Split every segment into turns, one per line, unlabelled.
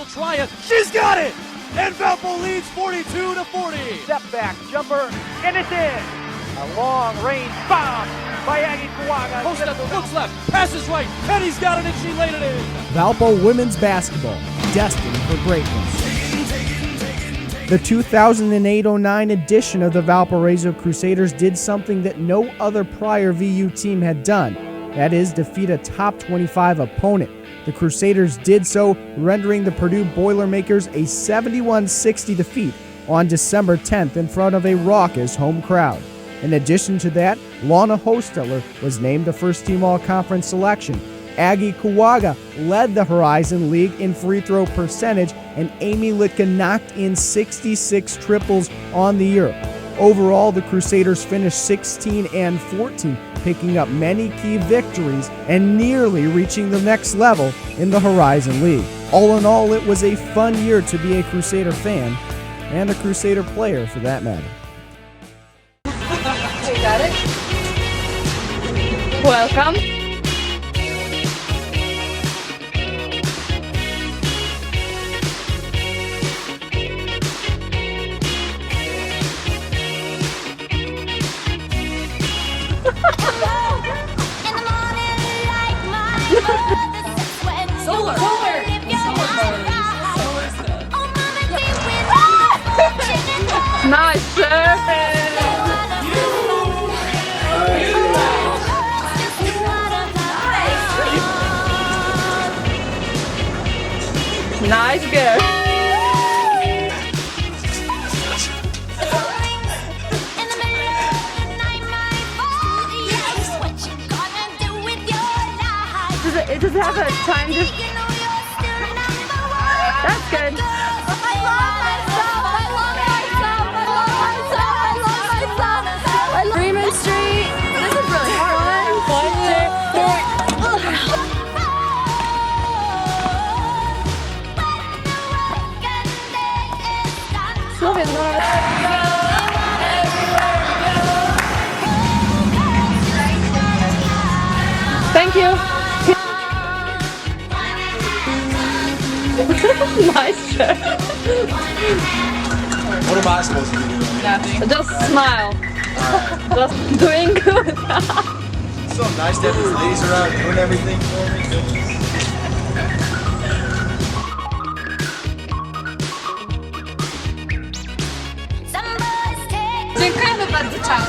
She'll try it. She's got it! And Valpo leads 42-40.
Step back, jumper, and it's in. A long range bomb by Aggie Kawaga.
Post up, looks left, passes right. Penny's got it and she laid it in.
Valpo women's basketball, destined for greatness. The 2008-09 edition of the Valparaiso Crusaders did something that no other prior VU team had done. That is, defeat a top 25 opponent. The Crusaders did so, rendering the Purdue Boilermakers a 71-60 defeat on December 10th in front of a raucous home crowd. In addition to that, Lana Hosteller was named a first-team all-conference selection. Aggie Kawaga led the Horizon League in free throw percentage, and Amy Litka knocked in 66 triples on the year. Overall, the Crusaders finished 16-14, picking up many key victories and nearly reaching the next level in the Horizon League. All in all, it was a fun year to be a Crusader fan, and a Crusader player for that matter.
You got it? Welcome.
Solar.
Nice surface. Nice girl. Does it have a time to... That's good. Freeman Street. This is really hard. 1, 2, 3. Thank you. Nice shirt.
What am I supposed to be doing?
Nothing. Just smile. Just doing good.
It's so nice to have these ladies around doing everything for me.
Dziękujemy bardzo, ciao.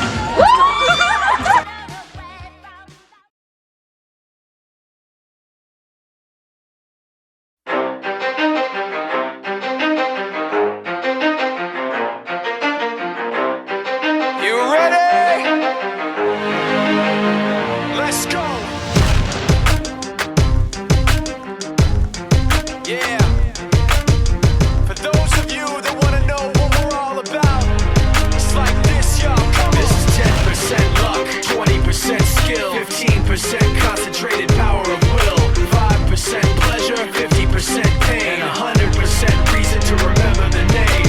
Concentrated power of will, 5% pleasure, 50% pain, 100% reason to remember the name.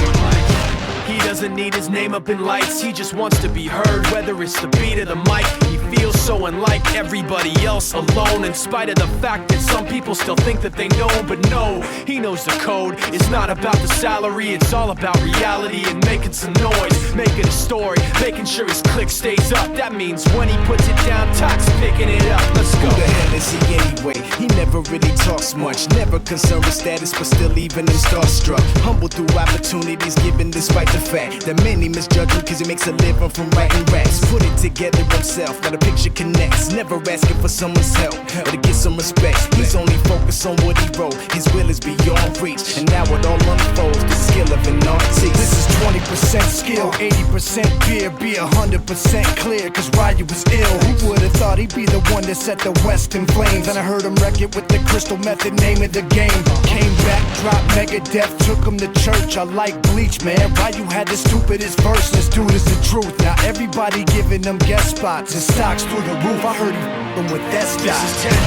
He doesn't need his name up in lights, he just wants to be heard, whether it's the beat of the mic. He feels so unlike everybody else, alone, in spite of the fact that some people still think that they know. But no, he knows the code. It's not about the salary, it's all about reality and making some noise, making a story, making sure his click stays up. That means when he puts it down, Tox picking it up. Let's go.
Who the hell is he anyway? He never really talks much, never concerned with status, but still even him starstruck. Humble through opportunities given despite the fact that many misjudge him cause he makes a living from writing raps. Put it together himself, now the picture connects, never asking for someone's help or to get some respect. He's only focused on what he wrote, his will is beyond reach, and now it all unfolds, the skill of an artist. This is 20% skill, 80% beer, be 100% clear, cause Ryu was ill. Who would've thought he'd be the one that set the West in flames? And I heard him wreck it with the crystal method, name of the game. Came back, dropped Megadeth, took him to church. I like Bleach, man. Ryu had the stupidest verse, this dude is the truth. Now everybody giving them guest spots and stocks through the roof. I heard he f***ing with that stock.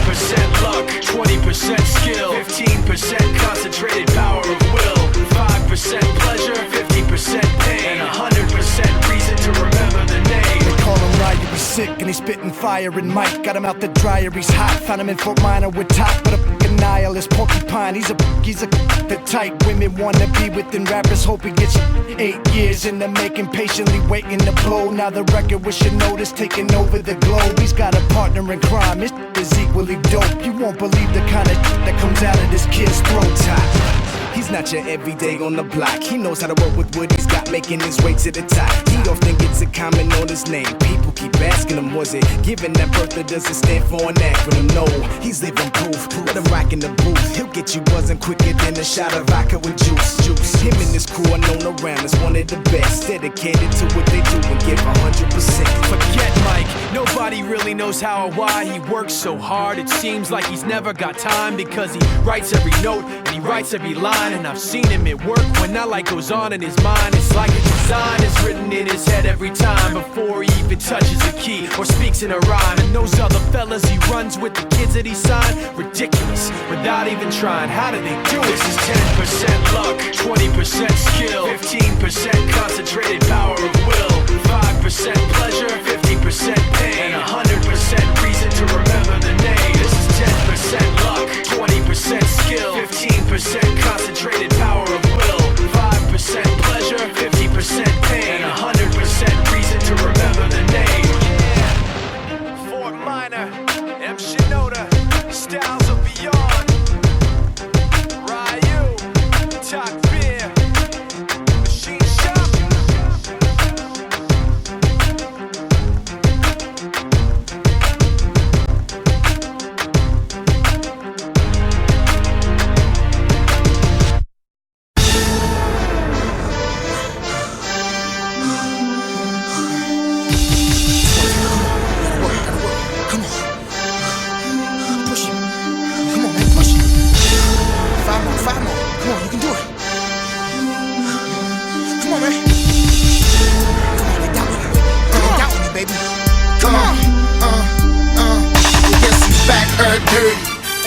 This is 10% luck, 20% skill, 15% concentrated power of will, 5% pleasure, 50% pain, and 100% reason to remember the name.
They call him Ryu, he's sick and he's spitting fire and Mike got him out the dryer, he's hot. Found him in Fort Minor with top, but a f***ing nihilist porcupine. He's a the type women wanna be within rappers. Hope he gets 8 years in the making, patiently waiting to blow. Now the record with your notice taking over the globe. He's got a partner in crime. His is equally dope. You won't believe the kind of that comes out of this kid's throat. He's not your everyday on the block. He knows how to work with what he's got, making his way to the top. He often gets a comment on his name. People keep asking him, was it given that birth or does it stand for an acronym? No, he's living proof. Let him rock in the booth. He'll get you buzzing quicker than a shot of vodka with juice. Him and his crew are known around as one of the best, dedicated to what they do and give 100%.
Forget Mike, nobody really knows how or why he works so hard. It seems like he's never got time because he writes every note and he writes every line. And I've seen him at work when that light goes on in his mind. It's like a design is written in his head every time before he even touches a key or speaks in a rhyme. And those other fellas he runs with, the kids that he signed, ridiculous, without even trying. How do they do it? This is 10% luck, 20% skill, 15% concentrated power of will, 5% pleasure, 50% pain, 100% reason to remember the name. This is 10% luck, 20% skill, 15% concentrated power of will, 5% pleasure, 50% pain, 100% reason to remember the name. Yeah. Fort Minor, M. Shinoda, Styles of Beyond, Ryu, Talk Beer, Machine Shop.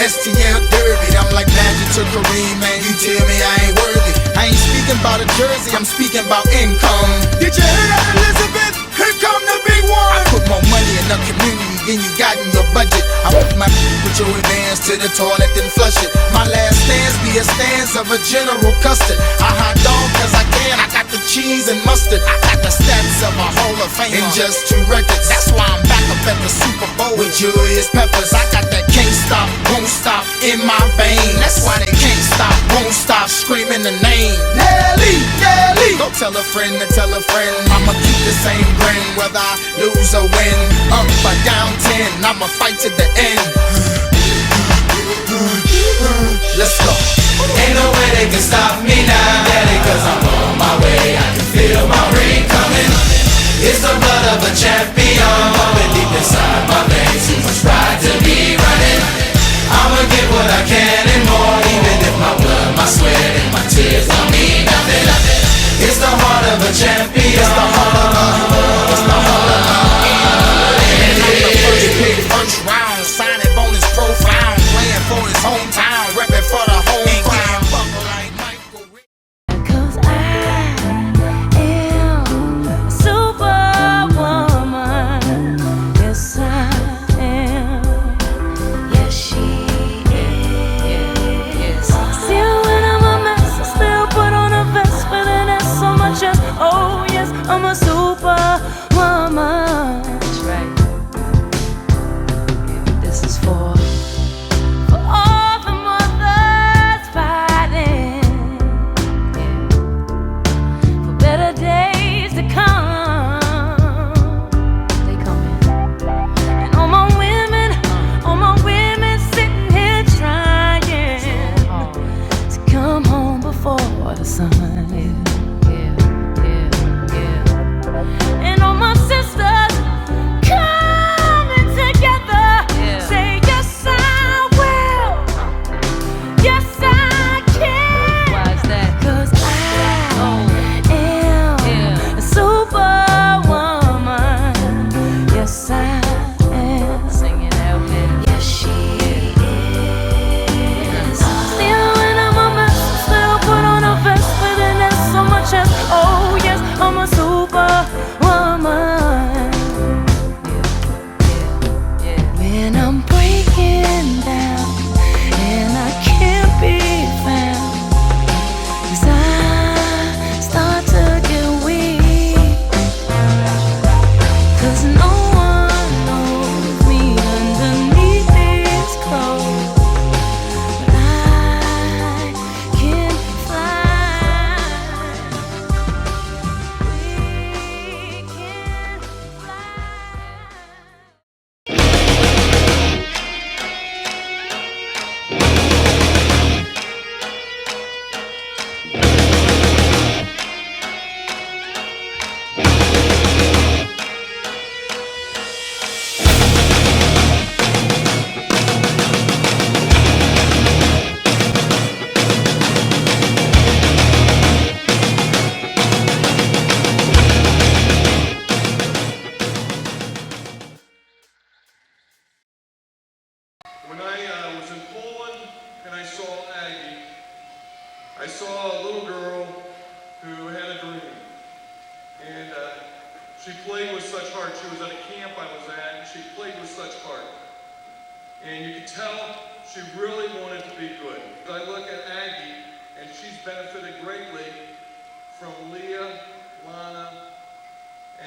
STL dirty, I'm like Magic to Kareem, man, you tell me I ain't worthy. I ain't speaking about a jersey, I'm speaking about income. Did you hear that, Elizabeth? Here come the big one. I put more money in the community than you got in your budget. I put my with your advance to the toilet then flush it. My last stance be a stance of a General Custard. I hot dog cause I can, I got the cheese and mustard. I got the stats of a Hall of Fame in just 2 records. That's why I'm back up at the Super Bowl with Julius Peppers. I got that can't stop, won't stop in my veins. That's why they can't stop, won't stop screaming the name Nelly, Nelly. Go tell a friend to tell a friend, I'ma keep the same grin whether I lose or win. Up or down 10, I'ma fight to the end. Let's go.
Ain't no way they can stop me now, daddy, cause I'm on my way. I can feel my ring coming. It's the blood of a champion pumping deep inside my veins. Too much pride to be running. I'ma get what I can and more, even if my blood, my sweat, and my tears don't mean nothing. It's the heart of a champion. It's the heart of a, it's the heart of a.
And I'm the first pick, first round, signing bonus profound, playing for his hometown, repping for the home crowd.
I saw a little girl who had a dream, and she played with such heart. She was at a camp I was at, and she played with such heart. And you could tell she really wanted to be good. I look at Aggie, and she's benefited greatly from Leah, Lana,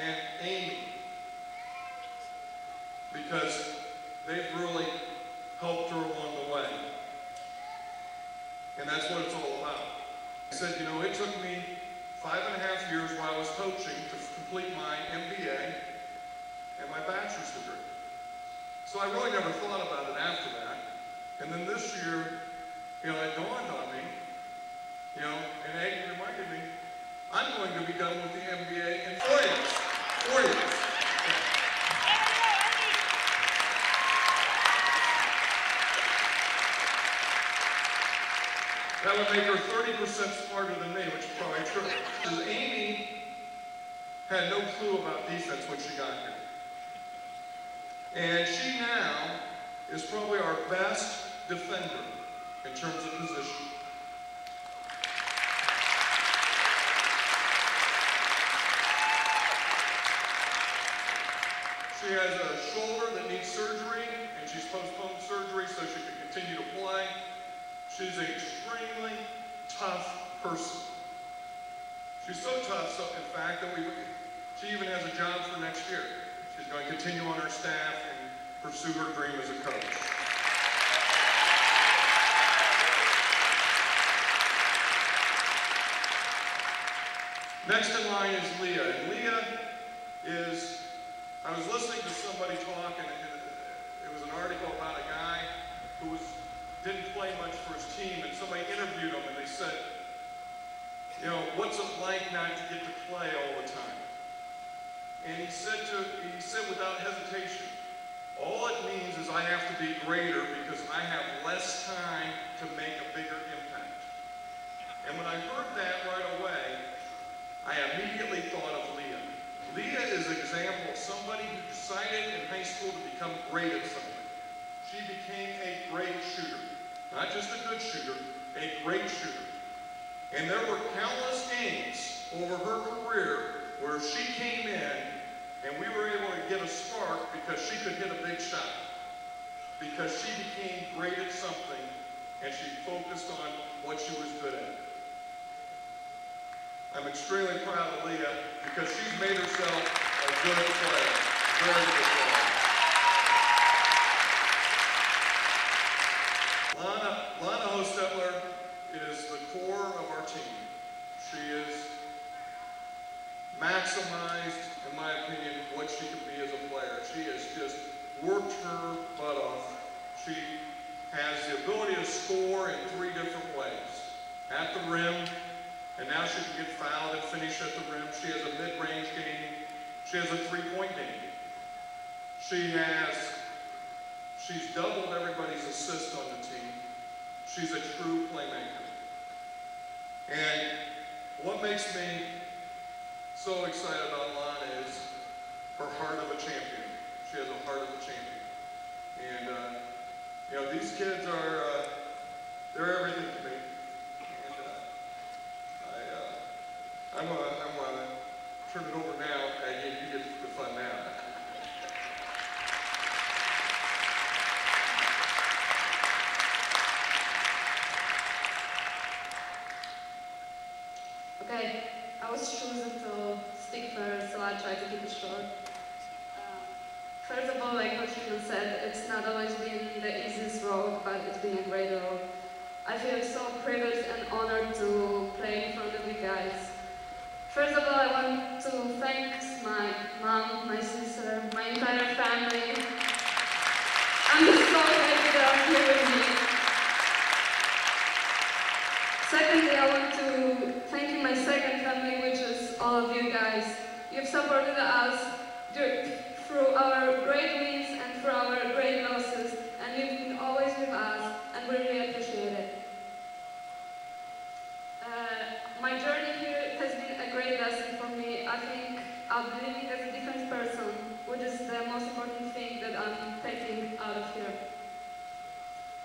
and Amy, because they've really helped her along the way. And that's what it's all about. I said, you know, it took me 5.5 years while I was coaching to complete my MBA and my bachelor's degree. So I really never thought about it after that. And then this year, you know, it dawned on me, you know, and Aggie reminded me, I'm going to be done with the MBA in 4 years. 4 years. That would make her 30% smarter than me, which is probably true. Because Amy had no clue about defense when she got here. And she now is probably our best defender in terms of position. She has a shoulder that needs surgery, and she's postponed surgery so she can continue to play. She's an extremely tough person. She's so tough, so in fact, that she even has a job for next year. She's going to continue on her staff and pursue her dream as a coach. Next in line is Leah. And Leah is, I was listening to somebody talk, and it was an article about a guy who didn't play much for his team, and somebody interviewed him, and they said, you know, what's it like not to get to play all the time? And he said without hesitation, all it means is I have to be greater because I have less time to make a bigger impact. And when I heard that right away, I immediately thought of Leah. Leah is an example of somebody who decided in high school to become great at something. She became a great shooter. Not just a good shooter, a great shooter. And there were countless games over her career where she came in and we were able to get a spark because she could hit a big shot. Because she became great at something and she focused on what she was good at. I'm extremely proud of Leah because she's made herself a good player. Very good player. Lana Hostetler is the core of our team. She is maximized, in my opinion, what she can be as a player. She has just worked her butt off. She has the ability to score in 3 different ways. At the rim, and now she can get fouled and finish at the rim. She has a mid-range game. She has a 3-point game. She's doubled everybody's assist on the team. She's a true playmaker. And what makes me so excited about Lana is her heart of a champion. She has a heart of a champion. And, you know, these kids are, they're everything to me. And I'm gonna turn it over now. Aggie, you get the fun now.
Okay, I was chosen to speak first, so I'll try to keep it short. First of all, like Coach Freeman said, it's not always been the easiest road, but it's been a great road. I feel so privileged and honored to play in front of you guys. First of all, I want to thank my mom, my sister, my entire family. I'm just so happy that I'm here with me. Secondly, I want to thank my second family, which is all of you guys. You've supported us through our great wins and through our great losses, and you've been always with us, and we really appreciate it. My journey here has been a great lesson for me. I think I'm living as a different person, which is the most important thing that I'm taking out of here.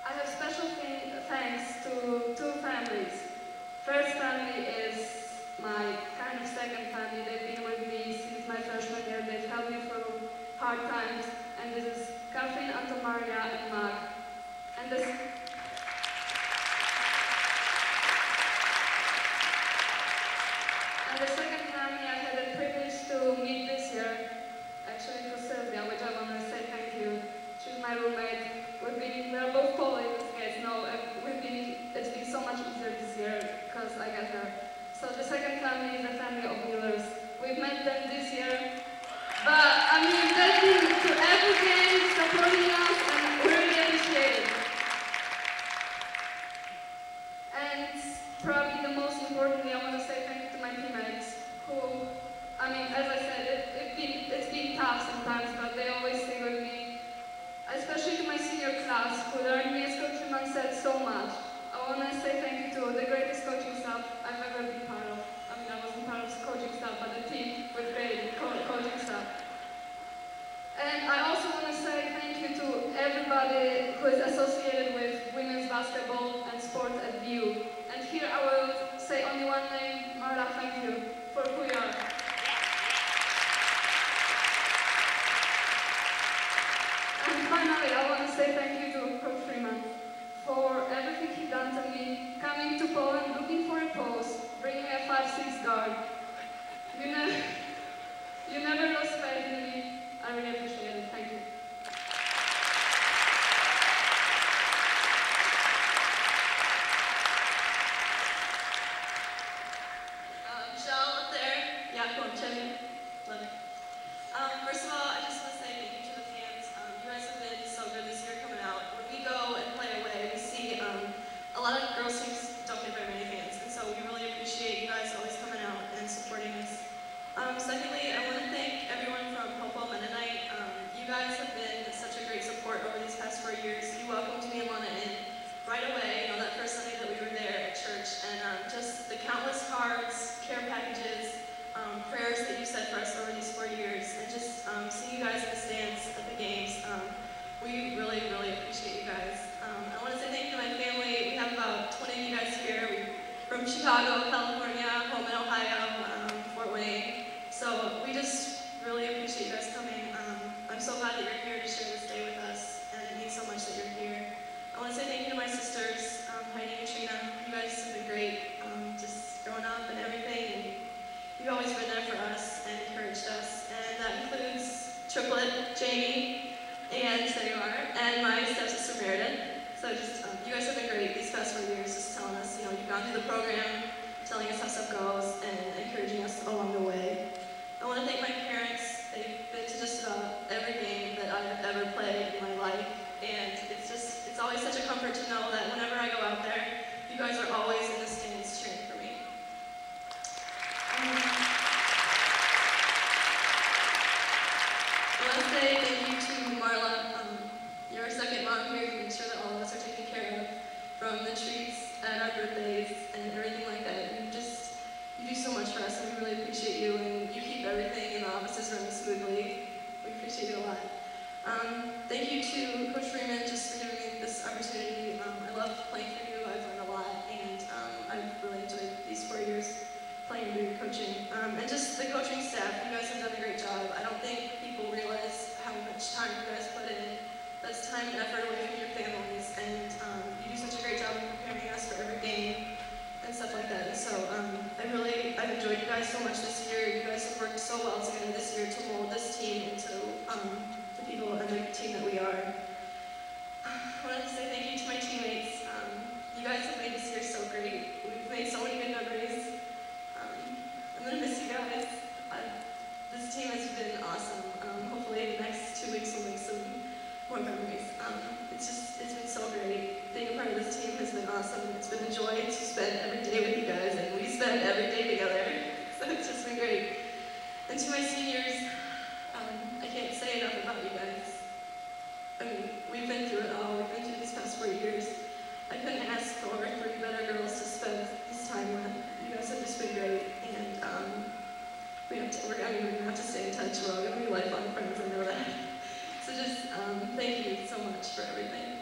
I have special thanks to 2 families. probably the most importantly, I want to say thank you to my teammates who, I mean, as I said, it's been tough sometimes, but they always stay with me. Especially to my senior class, who learned me, as Coach Freeman said, so much. I want to say thank you to the greatest coaching staff I've ever been part of. I mean, I wasn't part of the coaching staff, but the team with great coaching staff. And I also want to say thank you to everybody who is associated with women's basketball and sport at VU. And here I will say only one name, Marla, thank you for who you are. And finally, I want to say thank you to Coach Freeman for everything he done to me, coming to Poland, looking for a post, bringing a 5'6" guard. You never lost faith in me. I really appreciate it. Thank you.
Michelle up there. Yeah, come on, Chevy. Love it. First of all, I just want to say thank you to the fans. You guys have been so good this year coming out. When we go and play away, we see a lot of girls teams don't get very many fans, and so we really appreciate you guys always coming out and supporting us. Secondly, I want to thank everyone from Valpo Mennonite. You guys have been such a great support over these past 4 years. You welcomed me and Lana in right away, that first Sunday that we were there at church, and just the countless cards, care packages, prayers that you said for us over these 4 years, and just seeing you guys in the stands at the games. We really, really appreciate you guys. I want to say thank you to my family. We have about 20 of you guys here. We're from Chicago, California, home in Ohio, Fort Wayne. So we just really appreciate you guys coming. I'm so glad that you're here to share this day with us, and it means so much that you're here. I want to say thank you to my sisters, Heidi and Trina. You guys have been great, just growing up and everything, and you've always been there for us and encouraged us. And that includes triplet, Jamie, and there you are, and my stepsister Meredith. So just, you guys have been great these past 4 years, just telling us, you've gone through the program, telling us how stuff goes, and encouraging us along the way. I want to thank my parents. They've been to just about every game that I've ever played in my life, and it's always such a comfort to know that whenever I go out there, you guys are always in the stands cheering for me. I want to say thank you to Marla. You're our second mom here. You make sure that all of us are taken care of, from the treats at our birthdays and everything like that. You do so much for us, and we really appreciate you, and you keep everything in the offices running smoothly. We appreciate it a lot. Thank you to Coach Freeman just for giving me this opportunity. I love playing for you. I've learned a lot, and I've really enjoyed these 4 years playing under your coaching. And just the coaching staff, you guys have done a great job. I don't think people realize how much time you guys put in. That's time and effort away from your families, and you do such a great job of preparing us for every game and stuff like that. And so I've enjoyed you guys so much this year. You guys have worked so well together this year to mold this team into the people and the team that we are. I wanted to say thank you to my teammates. You guys have made this year so great. We've made so many good memories. I'm going to miss you guys. This team has been awesome. Hopefully the next 2 weeks will make some more memories. It's been so great. Being a part of this team has been awesome. It's been a joy to spend every day with you guys, and we spend every day together. So it's just been great. And to my seniors, I can't say enough about you guys. I mean, we've been through it all. We've been through these past 4 years. I couldn't ask for 3 better girls to spend this time with. You guys have just been great, and we're gonna have to stay in touch. We're all gonna be lifelong friends. I know that. So just thank you so much for everything.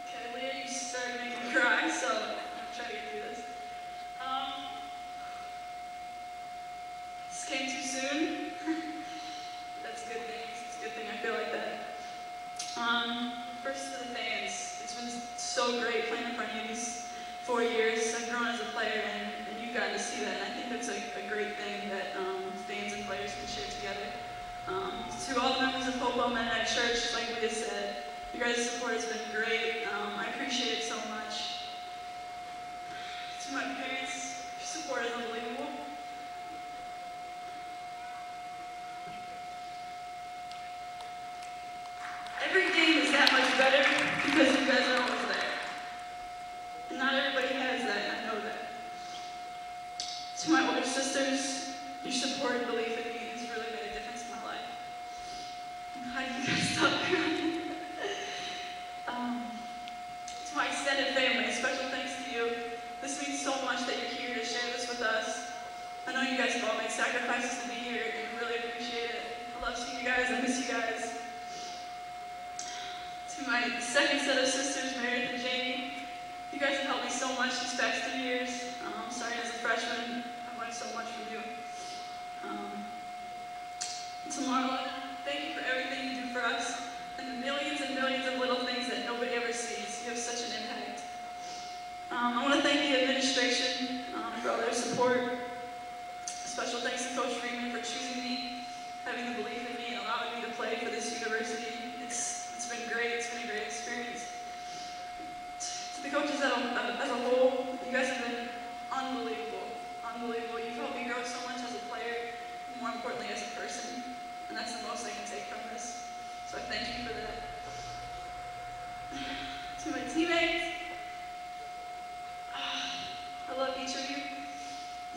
Okay, Leah, you started making me cry, so I'm gonna try to get through this. This came too soon. That's a good thing. It's a good thing I feel like that. First to the fans, it's been so great playing in front of you these 4 years. I've grown as a player, and you've gotten to see that, and I think that's a great thing that fans and players can share together. To all the members of Valpo Mennonite Church, like Leah said, you guys' support has been great. I appreciate it so much. To my parents, your support is unbelievable. every game is that much better because you guys are always there. And not everybody has that, and I know that. To my older sisters, your support and belief in me has really made a difference in my life. How do you guys stop crying? To my extended family, special thanks to you. This means so much that you're here to share this with us. I know you guys have all made sacrifices to be here, and I really appreciate it. I love seeing you guys, I miss you guys. To my second set of sisters, Meredith and Jamie, you guys have helped me so much these past 3 years. Starting as a freshman, I've learned so much from you. To Marla, thank you for everything you do for us, and the millions of little things that nobody ever sees. You have such an impact. I want to thank the administration for all their support. Special thanks to Coach Freeman for choosing me, having the belief in me, and allowing me to play for this university. It's been great. It's been a great experience. To the coaches as a whole, you guys have been unbelievable. Unbelievable. You've helped me grow so much as a player, and more importantly as a person. And that's the most I can take from this. So I thank you for that. To my teammates, I love each of you.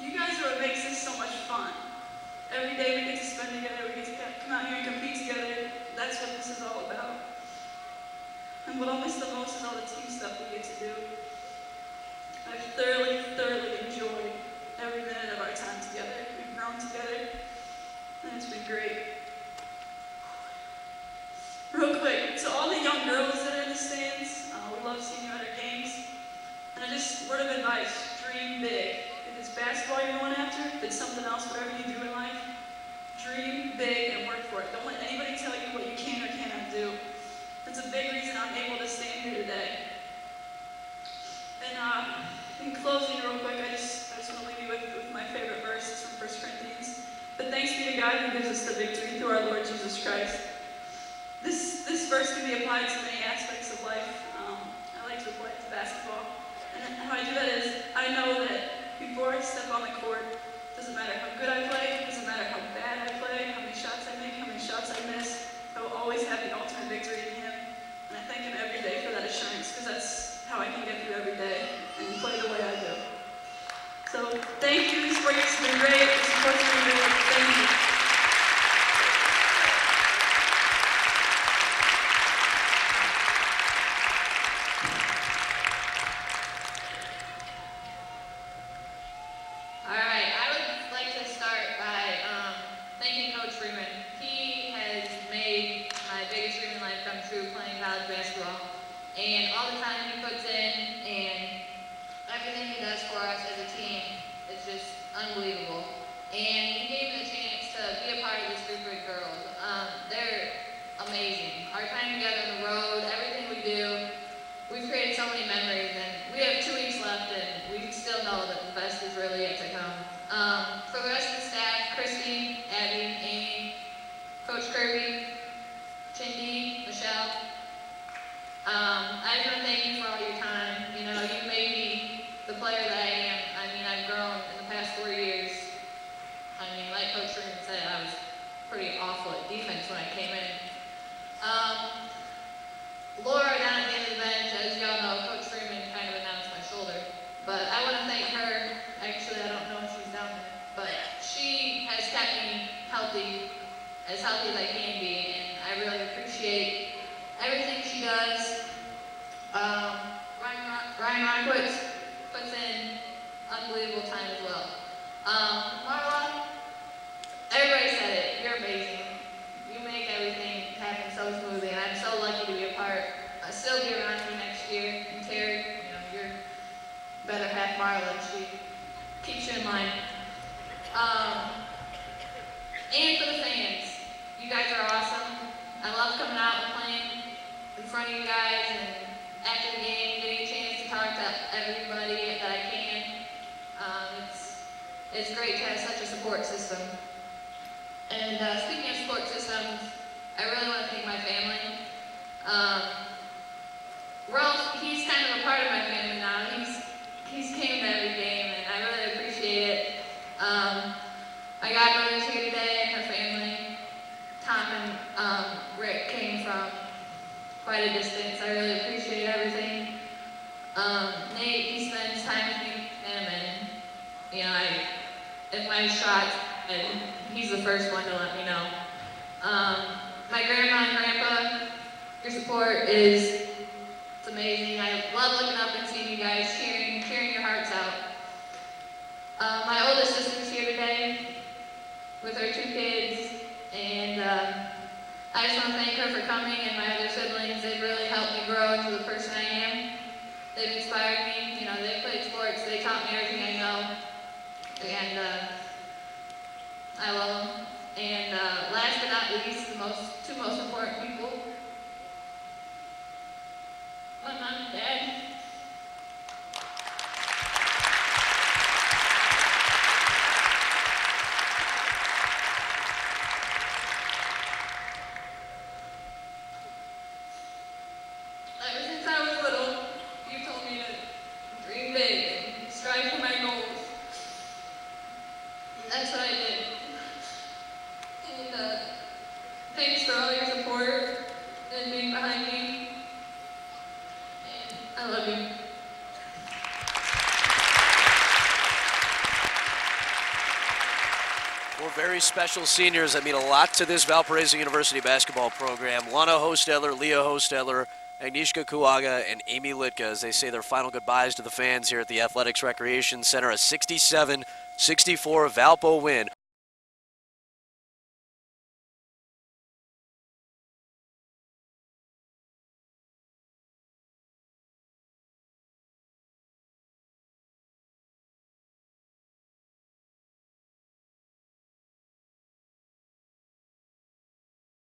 You guys are what makes this so much fun. Every day we get to spend together, we get to come out here and compete together. That's what this is all about. And what I'll miss the most is all the team stuff we get to do. I've thoroughly enjoyed every minute of our time together. We've grown together, and it's been great. Real quick, to all the young girls that are in the stands, we love seeing you at our games. And word of advice, dream big. If it's basketball you're going after, if it's something else, whatever you do in life, dream big and work for it. Don't let anybody tell you what you can or cannot do. That's a big reason I'm able to stand here today. And in closing, real quick, I just want to leave you with my favorite verse. It's from 1 Corinthians. But thanks be to God who gives us the victory through our Lord Jesus Christ. This verse can be applied to many aspects of life. I like to apply it to basketball. And how I do that is, I know that before I step on the court, it doesn't matter how good I play, it doesn't matter how bad I play, how many shots I make, how many shots I miss, I will always have the ultimate victory in Him. And I thank Him every day for that assurance, because that's how I can get through every day and play the way I do. So thank you. These breaks have been great. The support's been great. Thank you.
All right, I would like to start by thanking Coach Freeman. He has made my biggest dream in life come true playing college basketball. And all the time he puts in and everything he does for us as a team is just unbelievable. And he gave me the chance to be a part of this group of girls. They're amazing. Our time together on the road, everything we do, we've created so many memories, and we have 2 weeks left, and we still know that the best is really yet to come. For the rest of the staff, Christy, Abby, Amy, Coach Kirby, Chindy, Michelle, I just want to thank you for all your time. You know, you made me the player that I am. I mean, I've grown in the past 4 years. I mean, like Coach Freeman said, I was pretty awful at defense when I came in. Laura down at the end of the bench, as y'all know, Coach Freeman kind of announced my shoulder. But I want to thank her. Actually, I don't know if she's down there. But she has kept me healthy as I can be. And I really appreciate everything she does. Ryan Rockwitz puts in unbelievable time as well. Marla, everybody said it. You're amazing. You make everything happen so smoothly, and I'm so lucky to be a part. I'll still be around you next year. And Terry, you know, you're better half Marla. She keeps you in line. And for the fans, you guys are awesome. I love coming out and playing in front of you guys and after the game, getting a chance to talk to everybody that I can. It's great to have such a support system. And speaking of support systems, I really want to thank my family. Ralph, he's kind of a part of my family now. He's came to every game, and I really appreciate it. My godmother's here today, and her family. Tom and Rick came from quite a distance. I really appreciate everything. Nate, he spends time with me and him, and you know, if my shot, and he's the first one to let me know. My grandma and grandpa, your support it's amazing. I love looking up and seeing you guys cheering your hearts out. My oldest sister's here today with her 2 kids, and I just want to thank her for coming, and my other siblings. They've really helped me grow into the person I am. They've inspired me. You know, they played sports. They taught me everything I know, and I love them. And last but not least, the two most important people, my mom and dad. Ever since I was little, you told me to dream big and strive for my goals. And that's what I did. And thanks for all your support and being behind me. And I love you.
Four very special seniors that mean a lot to this Valparaiso University basketball program. Lana Hostetler, Leah Hostetler, Agnieszka Kuaga, and Amy Litka as they say their final goodbyes to the fans here at the Athletics Recreation Center. A 67-64 Valpo win